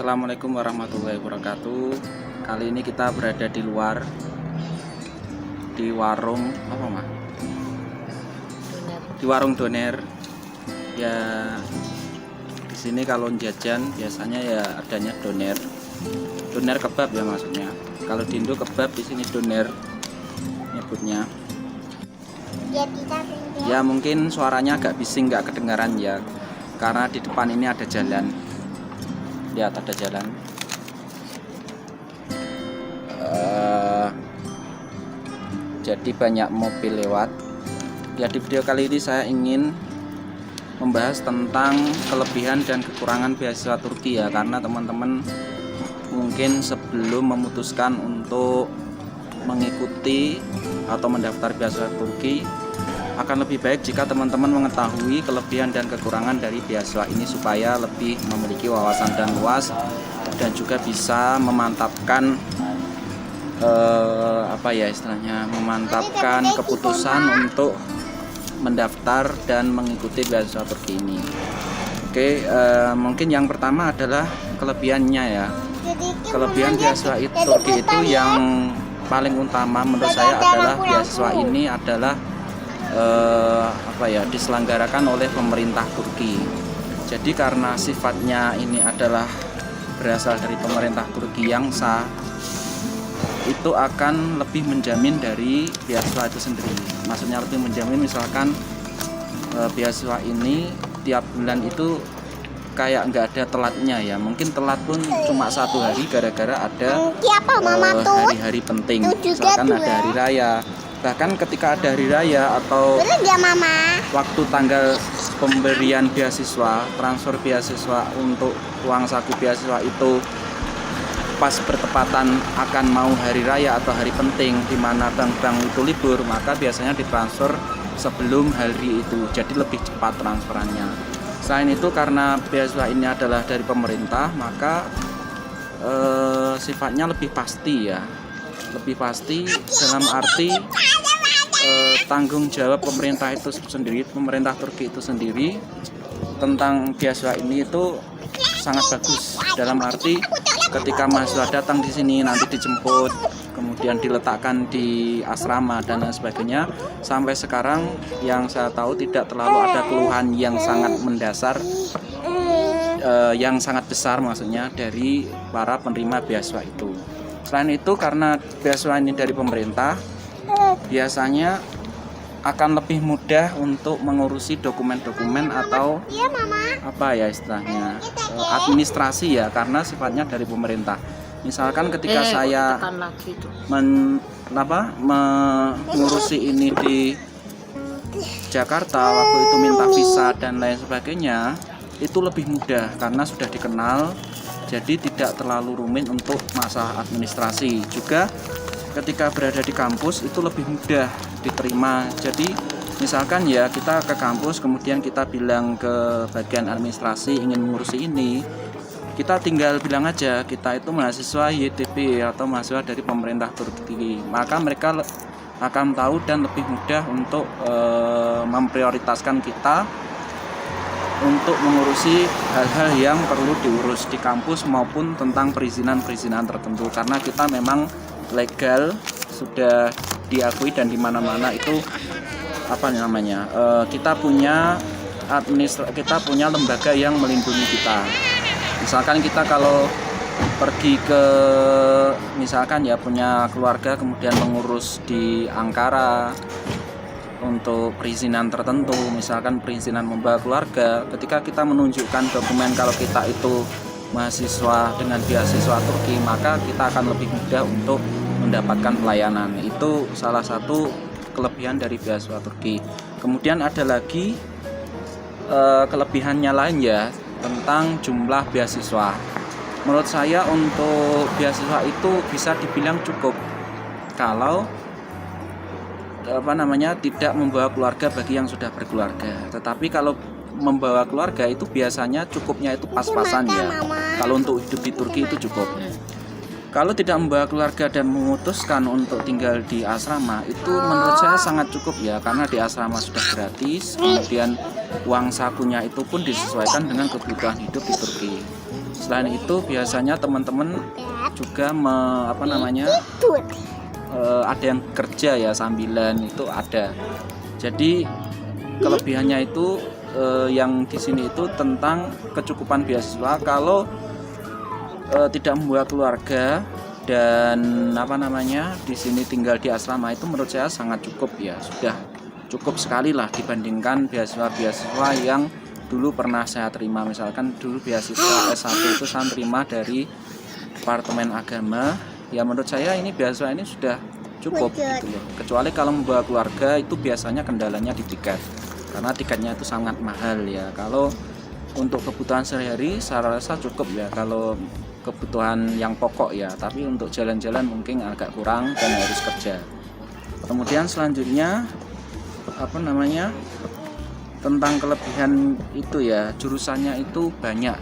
Assalamualaikum warahmatullahi wabarakatuh. Kali ini kita berada di luar, di warung apa mah? Di warung doner. Ya, di sini kalau jajan biasanya ya adanya doner, doner kebab ya maksudnya. Kalau di Indo kebab, di sini doner nyebutnya. Ya mungkin suaranya agak bising, nggak kedengaran ya, karena di depan ini ada jalan. Lihat ada jalan. Jadi banyak mobil lewat. Ya, di video kali ini saya ingin membahas tentang kelebihan dan kekurangan beasiswa Turki ya, karena teman-teman mungkin sebelum memutuskan untuk mengikuti atau mendaftar beasiswa Turki, akan lebih baik jika teman-teman mengetahui kelebihan dan kekurangan dari beasiswa ini supaya lebih memiliki wawasan dan luas dan juga bisa memantapkan memantapkan keputusan untuk mendaftar dan mengikuti beasiswa Turki ini. Oke, mungkin yang pertama adalah kelebihannya ya. Kelebihan beasiswa Turki itu yang paling utama menurut saya adalah beasiswa ini adalah diselenggarakan oleh pemerintah Turki. Jadi karena sifatnya ini adalah berasal dari pemerintah Turki yang sah, itu akan lebih menjamin dari beasiswa itu sendiri. Maksudnya lebih menjamin, misalkan beasiswa ini tiap bulan itu kayak nggak ada telatnya ya. Mungkin telat pun cuma 1 hari gara-gara ada hari-hari penting. Misalkan ada hari raya. Bahkan ketika ada hari raya atau waktu tanggal pemberian beasiswa, transfer beasiswa untuk uang saku beasiswa itu pas bertepatan akan mau hari raya atau hari penting di mana bank-bank itu libur, maka biasanya ditransfer sebelum hari itu, jadi lebih cepat transferannya. Selain itu, karena beasiswa ini adalah dari pemerintah, maka sifatnya lebih pasti ya, lebih pasti dalam arti tanggung jawab pemerintah itu sendiri, pemerintah Turki itu sendiri tentang beasiswa ini itu sangat bagus. Dalam arti ketika mahasiswa datang di sini nanti dijemput, kemudian diletakkan di asrama dan lain sebagainya. Sampai sekarang yang saya tahu tidak terlalu ada keluhan yang sangat mendasar, yang sangat besar maksudnya dari para penerima beasiswa itu. Selain itu, karena beasiswa ini dari pemerintah, biasanya akan lebih mudah untuk mengurusi dokumen-dokumen atau istilahnya administrasi ya, karena sifatnya dari pemerintah. Misalkan ketika saya mengurusi ini di Jakarta, waktu itu minta visa dan lain sebagainya, itu lebih mudah karena sudah dikenal, jadi tidak terlalu rumit untuk masalah administrasi. Juga ketika berada di kampus itu lebih mudah diterima. Jadi misalkan ya kita ke kampus, kemudian kita bilang ke bagian administrasi ingin mengurusi ini, kita tinggal bilang aja kita itu mahasiswa YTP atau mahasiswa dari pemerintah Turki, maka mereka akan tahu dan lebih mudah untuk memprioritaskan kita untuk mengurusi hal-hal yang perlu diurus di kampus maupun tentang perizinan-perizinan tertentu, karena kita memang legal, sudah diakui dan di mana-mana itu kita punya kita punya lembaga yang melindungi kita. Misalkan kita kalau pergi ke misalkan ya punya keluarga kemudian mengurus di Ankara untuk perizinan tertentu, misalkan perizinan membawa keluarga, ketika kita menunjukkan dokumen kalau kita itu mahasiswa dengan beasiswa Turki, maka kita akan lebih mudah untuk mendapatkan pelayanan. Itu salah satu kelebihan dari beasiswa Turki. Kemudian ada lagi kelebihannya lain ya, tentang jumlah beasiswa. Menurut saya untuk beasiswa itu bisa dibilang cukup kalau tidak membawa keluarga bagi yang sudah berkeluarga. Tetapi kalau membawa keluarga itu biasanya cukupnya itu pas-pasan ya. Kalau untuk hidup di Turki itu cukup. Kalau tidak membawa keluarga dan memutuskan untuk tinggal di asrama, itu menurut saya sangat cukup ya, karena di asrama sudah gratis, kemudian uang sakunya itu pun disesuaikan dengan kebutuhan hidup di Turki. Selain itu biasanya teman-teman juga ada yang kerja ya sambilan, itu ada. Jadi kelebihannya itu yang di sini itu tentang kecukupan beasiswa. Kalau tidak membawa keluarga dan di sini tinggal di asrama, itu menurut saya sangat cukup ya, sudah cukup sekali lah dibandingkan beasiswa yang dulu pernah saya terima. Misalkan dulu beasiswa S1 itu saya terima dari Departemen Agama, ya menurut saya ini beasiswa ini sudah cukup gitu loh. Kecuali kalau membawa keluarga, itu biasanya kendalanya di tiket, karena tiketnya itu sangat mahal ya. Kalau untuk kebutuhan sehari-hari saya rasa cukup ya, kalau kebutuhan yang pokok ya, tapi untuk jalan-jalan mungkin agak kurang dan harus kerja. Kemudian selanjutnya tentang kelebihan itu ya, jurusannya itu banyak.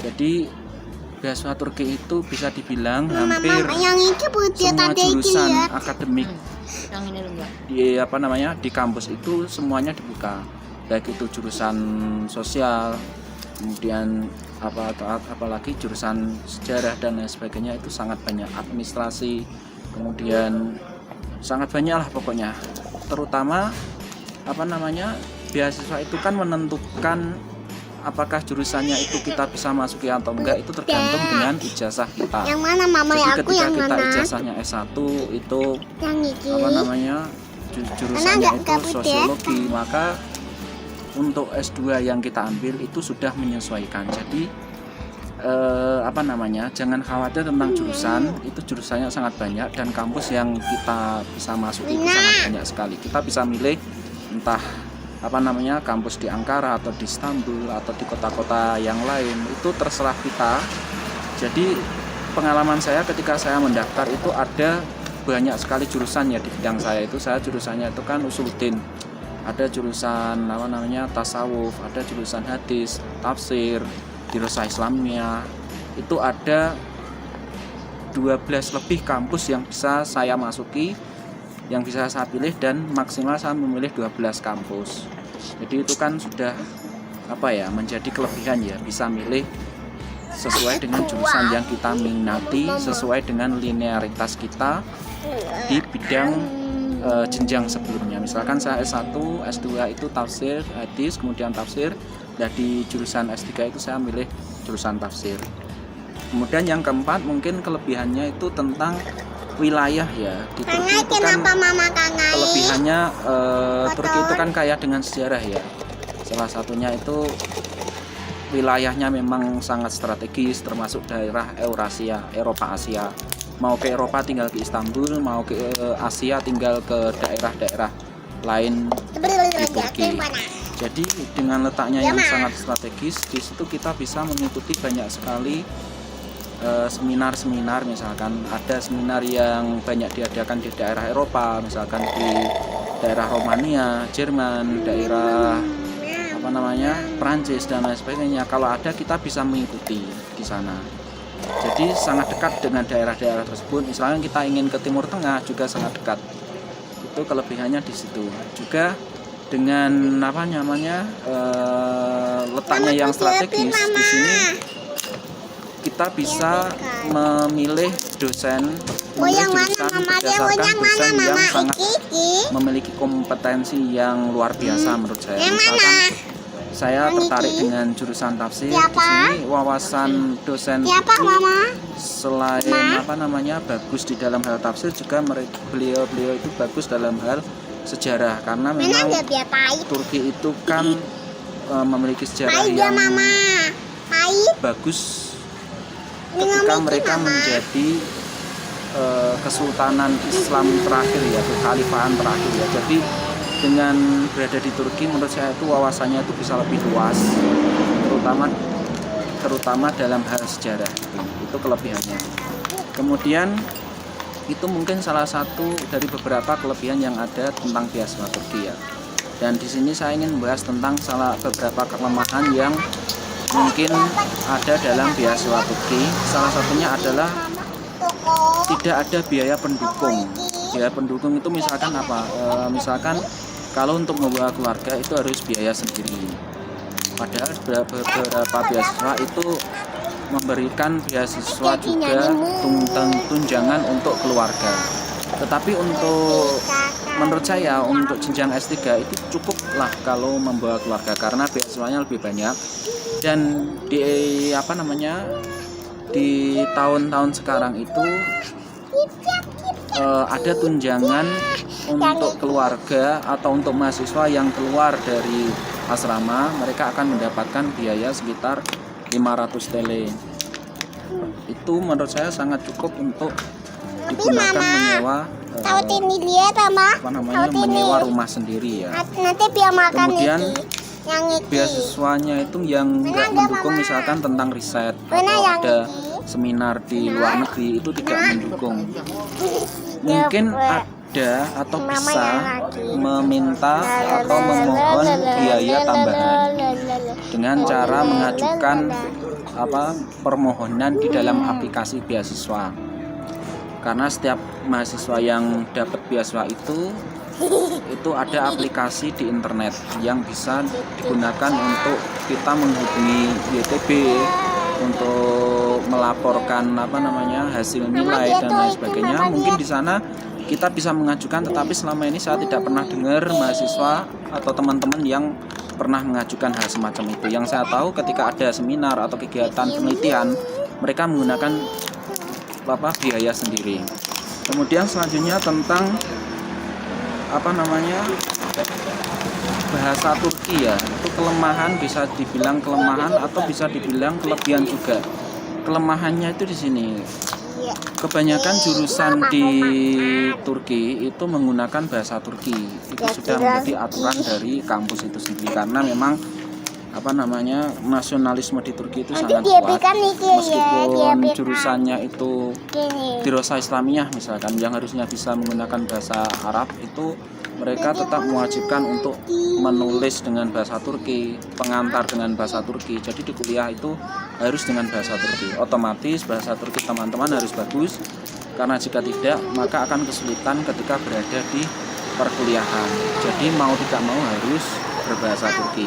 Jadi beasiswa Turki itu bisa dibilang hampir semua jurusan akademik di kampus itu semuanya dibuka, baik itu jurusan sosial, kemudian apalagi jurusan sejarah dan lain sebagainya, itu sangat banyak, administrasi, kemudian sangat banyak lah pokoknya. Terutama beasiswa itu kan menentukan apakah jurusannya itu kita bisa masuki atau enggak, itu tergantung dengan ijazah kita. Yang mana mama? Jadi aku ketika yang kita mana? ijazahnya S1 itu Yang jurusannya itu sosiologi, maka untuk S2 yang kita ambil itu sudah menyesuaikan. Jadi jangan khawatir tentang jurusan, itu jurusannya sangat banyak dan kampus yang kita bisa masuki itu sangat banyak sekali. Kita bisa milih entah kampus di Ankara atau di Istanbul atau di kota-kota yang lain, itu terserah kita. Jadi pengalaman saya ketika saya mendaftar itu ada banyak sekali jurusan ya di bidang saya itu. Saya jurusannya itu kan usuluddin, ada jurusan tasawuf, ada jurusan hadis, tafsir, dirasah Islamiyah. Itu ada 12 lebih kampus yang bisa saya masuki, yang bisa saya pilih, dan maksimal saya memilih 12 kampus. Jadi itu kan sudah menjadi kelebihan ya, bisa milih sesuai dengan jurusan yang kita minati, sesuai dengan linearitas kita di bidang jenjang sebelumnya. Misalkan saya S1, S2 itu tafsir, hadis, kemudian tafsir. Dan di jurusan S3 itu saya milih jurusan tafsir. Kemudian yang keempat mungkin kelebihannya itu tentang wilayah ya. Di Turki itu kan kelebihannya Turki itu kan kaya dengan sejarah ya. Salah satunya itu wilayahnya memang sangat strategis, termasuk daerah Eropa Asia. Mau ke Eropa tinggal ke Istanbul, mau ke Asia tinggal ke daerah-daerah lain di Turki. Jadi dengan letaknya yang sangat strategis, di situ kita bisa mengikuti banyak sekali seminar-seminar. Misalkan ada seminar yang banyak diadakan di daerah Eropa, misalkan di daerah Romania, Jerman, daerah Prancis dan lain sebagainya. Kalau ada, kita bisa mengikuti di sana. Jadi sangat dekat dengan daerah-daerah tersebut. Misalnya kita ingin ke Timur Tengah juga sangat dekat. Itu kelebihannya di situ. Juga dengan letaknya yang strategis, di sini kita bisa memilih jurusan berdasarkan dosen yang sangat memiliki kompetensi yang luar biasa menurut saya. Misalkan saya tertarik dengan jurusan tafsir, di sini wawasan dosen itu selain bagus di dalam hal tafsir, juga beliau itu bagus dalam hal sejarah, karena memang Turki itu kan memiliki sejarah yang bagus ketika mereka menjadi kesultanan Islam terakhir ya, kekhalifahan terakhir ya. Jadi dengan berada di Turki, menurut saya itu wawasannya itu bisa lebih luas, terutama dalam hal sejarah. Itu kelebihannya. Kemudian itu mungkin salah satu dari beberapa kelebihan yang ada tentang beasiswa Turki ya. Dan di sini saya ingin membahas tentang beberapa kelemahan yang mungkin ada dalam beasiswa Turki. Salah satunya adalah tidak ada biaya pendukung. Biaya pendukung itu misalkan misalkan kalau untuk membawa keluarga itu harus biaya sendiri. Padahal beberapa beasiswa itu memberikan beasiswa juga tunjangan untuk keluarga. Tetapi untuk menurut saya untuk jenjang S3 itu cukup lah kalau membawa keluarga karena beasiswanya lebih banyak. Dan di tahun-tahun sekarang itu ada tunjangan untuk keluarga atau untuk mahasiswa yang keluar dari asrama, mereka akan mendapatkan biaya sekitar 500 TL. Itu menurut saya sangat cukup untuk digunakan menyewa menyewa rumah sendiri ya. Nanti biar makan Kemudian yang beasiswanya itu yang nggak mendukung misalkan tentang riset atau ada seminar di luar negeri, itu tidak mendukung. Mungkin ada atau bisa meminta atau memohon biaya tambahan dengan cara mengajukan permohonan di dalam aplikasi beasiswa. Karena setiap mahasiswa yang dapat beasiswa itu ada aplikasi di internet yang bisa digunakan untuk kita menghubungi YTB untuk melaporkan hasil nilai dan lain sebagainya. Mungkin di sana kita bisa mengajukan, tetapi selama ini saya tidak pernah dengar mahasiswa atau teman-teman yang pernah mengajukan hal semacam itu. Yang saya tahu ketika ada seminar atau kegiatan penelitian, mereka menggunakan biaya sendiri. Kemudian selanjutnya tentang bahasa Turki ya, itu kelemahan, bisa dibilang kelemahan atau bisa dibilang kelebihan juga. Kelemahannya itu di sini, kebanyakan jurusan di Turki itu menggunakan bahasa Turki. Itu sudah menjadi aturan dari kampus itu sendiri karena memang nasionalisme di Turki itu sangat kuat. Meskipun jurusannya itu Dirasa Islamiyah misalkan yang harusnya bisa menggunakan bahasa Arab, itu mereka tetap mewajibkan untuk menulis dengan bahasa Turki, pengantar dengan bahasa Turki. Jadi di kuliah itu harus dengan bahasa Turki. Otomatis bahasa Turki teman-teman harus bagus, karena jika tidak maka akan kesulitan ketika berada di perkuliahan. Jadi mau tidak mau harus berbahasa Turki.